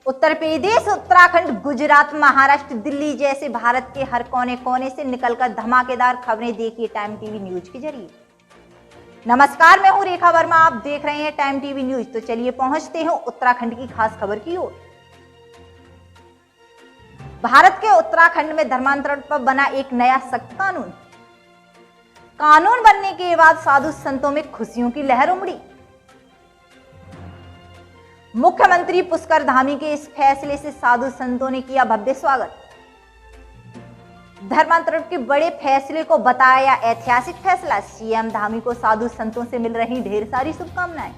उत्तर प्रदेश, उत्तराखंड, गुजरात, महाराष्ट्र, दिल्ली जैसे भारत के हर कोने कोने से निकलकर धमाकेदार खबरें देखिए टाइम टीवी न्यूज के जरिए। नमस्कार, मैं हूं रेखा वर्मा, आप देख रहे हैं टाइम टीवी न्यूज। तो चलिए पहुंचते हैं उत्तराखंड की खास खबर की ओर। भारत के उत्तराखंड में धर्मांतरण पर बना एक नया सख्त कानून बनने के बाद साधु संतों में खुशियों की लहर उमड़ी। मुख्यमंत्री पुष्कर धामी के इस फैसले से साधु संतों ने किया भव्य स्वागत। धर्मांतरण के बड़े फैसले को बताया ऐतिहासिक फैसला। सीएम धामी को साधु संतों से मिल रही ढेर सारी शुभकामनाएं।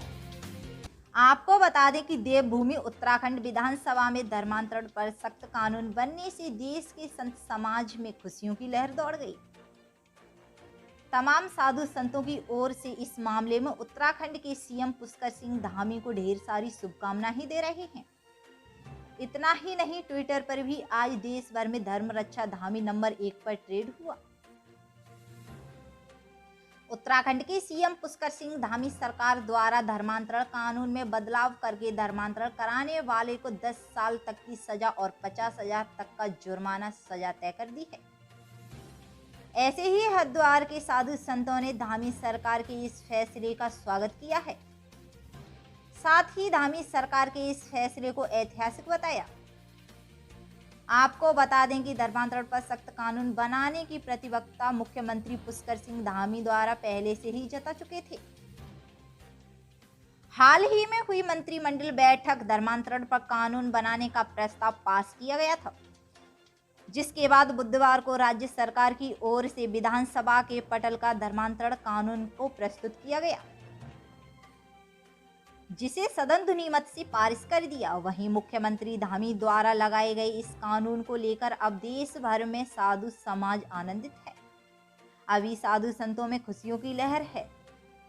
आपको बता दें कि देवभूमि उत्तराखंड विधानसभा में धर्मांतरण पर सख्त कानून बनने से देश के संत समाज में खुशियों की लहर दौड़ गई। तमाम साधु संतों की ओर से इस मामले में उत्तराखंड के सीएम पुष्कर सिंह धामी को ढेर सारी शुभकामनाएं दे रहे हैं। इतना ही नहीं, ट्विटर पर भी आज देश भर में धर्म रक्षा धामी नंबर 1 पर ट्रेंड हुआ। उत्तराखंड के सीएम पुष्कर सिंह धामी सरकार द्वारा धर्मांतरण कानून में बदलाव करके धर्मांतरण कराने वाले को 10 साल तक की सजा और 50,000 तक का जुर्माना सजा तय कर दी है। ऐसे ही हरिद्वार के साधु संतों ने धामी सरकार के इस फैसले का स्वागत किया है। साथ ही धामी सरकार के इस फैसले को ऐतिहासिक बताया। आपको बता दें कि धर्मांतरण पर सख्त कानून बनाने की प्रतिबद्धता मुख्यमंत्री पुष्कर सिंह धामी द्वारा पहले से ही जता चुके थे। हाल ही में हुई मंत्रिमंडल बैठक धर्मांतरण पर कानून बनाने का प्रस्ताव पास किया गया था, जिसके बाद बुधवार को राज्य सरकार की ओर से विधानसभा के पटल का धर्मांतरण कानून को प्रस्तुत किया गया, जिसे सदन ध्वनिमत से पारित कर दिया। वहीं मुख्यमंत्री धामी द्वारा लगाए गए इस कानून को लेकर अब देश भर में साधु समाज आनंदित है। अभी साधु संतों में खुशियों की लहर है।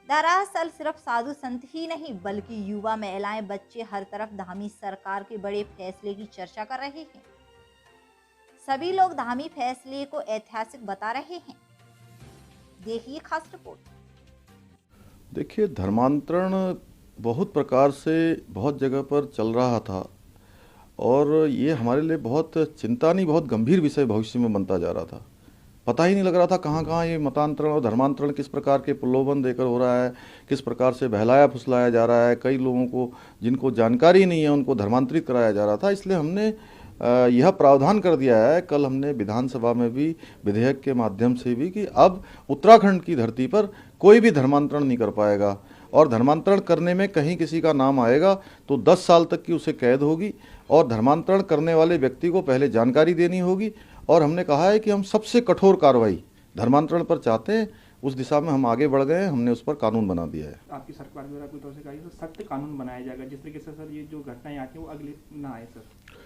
दरअसल सिर्फ साधु संत ही नहीं बल्कि युवा, महिलाएं, बच्चे हर तरफ धामी सरकार के बड़े फैसले की चर्चा कर रहे हैं। सभी लोग धामी फैसले को ऐतिहासिक बता रहे हैं। देखिए खास रिपोर्ट। देखिए, धर्मांतरण बहुत प्रकार से बहुत जगह पर चल रहा था और ये हमारे लिए बहुत चिंता नहीं, बहुत गंभीर विषय भविष्य में बनता जा रहा था। पता ही नहीं लग रहा था कहाँ कहाँ ये मतांतरण और धर्मांतरण किस प्रकार के प्रलोभन देकर हो रहा है, किस प्रकार से बहलाया फुसलाया जा रहा है। कई लोगों को जिनको जानकारी नहीं है उनको धर्मांतरित कराया जा रहा था। इसलिए हमने यह प्रावधान कर दिया है, कल हमने विधानसभा में भी विधेयक के माध्यम से भी, कि अब उत्तराखंड की धरती पर कोई भी धर्मांतरण नहीं कर पाएगा और धर्मांतरण करने में कहीं किसी का नाम आएगा तो 10 साल तक की उसे कैद होगी और धर्मांतरण करने वाले व्यक्ति को पहले जानकारी देनी होगी। और हमने कहा है कि हम सबसे कठोर कार्रवाई धर्मांतरण पर चाहते हैं, उस दिशा में हम आगे बढ़ गए हैं। हमने उस पर कानून बना दिया है। आपकी सरकार द्वारा कोई तौर से कहा तो सख्त कानून बनाया जाएगा जिस तरीके से सर ये जो घटनाएं आती हैं वो अगले ना आए सर।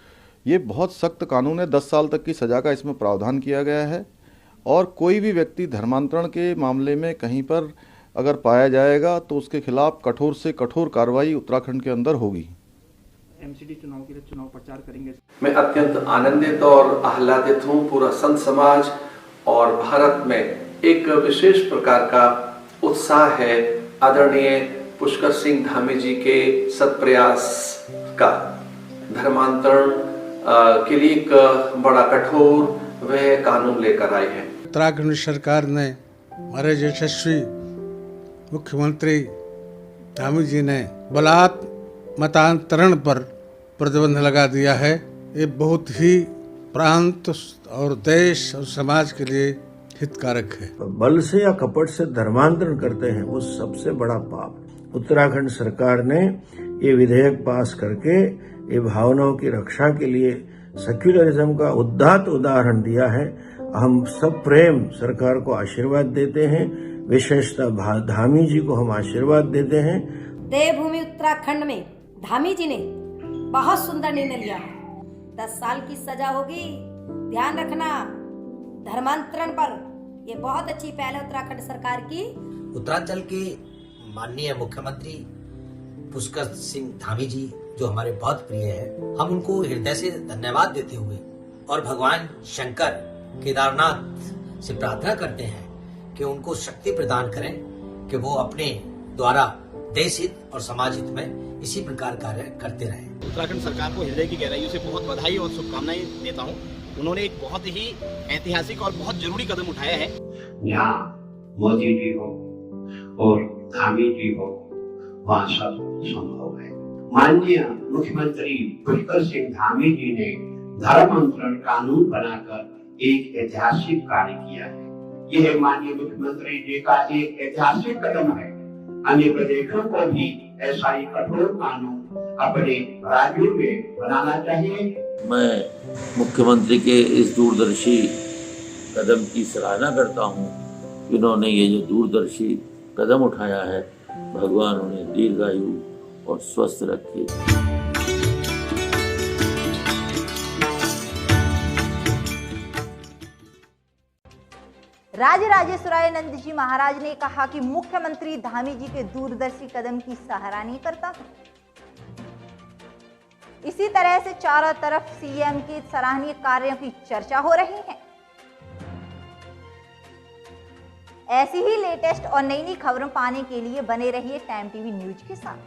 ये बहुत सख्त कानून है, 10 साल तक की सजा का इसमें प्रावधान किया गया है और कोई भी व्यक्ति धर्मांतरण के मामले में कहीं पर अगर पाया जाएगा तो उसके खिलाफ कठोर से कठोर कार्रवाई उत्तराखंड के अंदर होगी। एमसीडी चुनाव के लिए चुनाव प्रचार करेंगे। मैं अत्यंत आनंदित और आह्लादित हूँ। पूरा संत समाज और भारत में एक विशेष प्रकार का उत्साह है आदरणीय पुष्कर सिंह धामी जी के सत्प्रयास का। धर्मांतरण के लिए एक बड़ा कठोर वह कानून लेकर आए हैं। उत्तराखंड सरकार ने हमारे यशस्वी मुख्यमंत्री धामी जी ने बलात् मतांतरण पर प्रतिबंध लगा दिया है। ये बहुत ही प्रांत और देश और समाज के लिए हितकारक है। बल से या कपट से धर्मांतरण करते हैं वो सबसे बड़ा पाप। उत्तराखंड सरकार ने ये विधेयक पास करके ये भावनाओं की रक्षा के लिए सेक्युलरिज्म का उदात्त उदाहरण दिया है। हम सब प्रेम सरकार को आशीर्वाद देते हैं, विशेषतः धामी जी को हम आशीर्वाद देते हैं। देवभूमि उत्तराखंड में धामी जी ने बहुत सुंदर निर्णय लिया है। 10 साल की सजा होगी। ध्यान रखना धर्मांतरण पर, ये बहुत अच्छी पहल है उत्तराखंड सरकार की। उत्तरांचल के माननीय मुख्यमंत्री पुष्कर सिंह धामी जी जो हमारे बहुत प्रिय है, हम उनको हृदय से धन्यवाद देते हुए और भगवान शंकर केदारनाथ से प्रार्थना करते हैं कि उनको शक्ति प्रदान करें कि वो अपने द्वारा देश हित और समाज हित में इसी प्रकार कार्य करते रहे। उत्तराखंड सरकार को हृदय की गहराइयों से बहुत बधाई और शुभकामनाएं देता हूं। उन्होंने एक बहुत ही ऐतिहासिक और बहुत जरूरी कदम उठाया है। यहाँ मोदी जी हो और धामी जी हो, वहाँ सब संभव है। माननीय मुख्यमंत्री पुष्कर सिंह धामी जी ने धर्मांतरण कानून बनाकर एक ऐतिहासिक कार्य किया है। यह माननीय मुख्यमंत्री जी का एक ऐतिहासिक कदम है। अन्य प्रदेशों को भी ऐसा ही कठोर कानून अपने राज्यों में बनाना चाहिए। मैं मुख्यमंत्री के इस दूरदर्शी कदम की सराहना करता हूं। इन्होंने ये जो दूरदर्शी कदम उठाया है, भगवान उन्हें दीर्घायु और स्वस्थ रखे। राजराजेश्वरानंद जी महाराज ने कहा कि मुख्यमंत्री धामी जी के दूरदर्शी कदम की सराहना करता हूं। इसी तरह से चारों तरफ सीएम के सराहनीय कार्यों की चर्चा हो रही है। ऐसी ही लेटेस्ट और नई नई खबरों पाने के लिए बने रहिए टाइम टीवी न्यूज के साथ।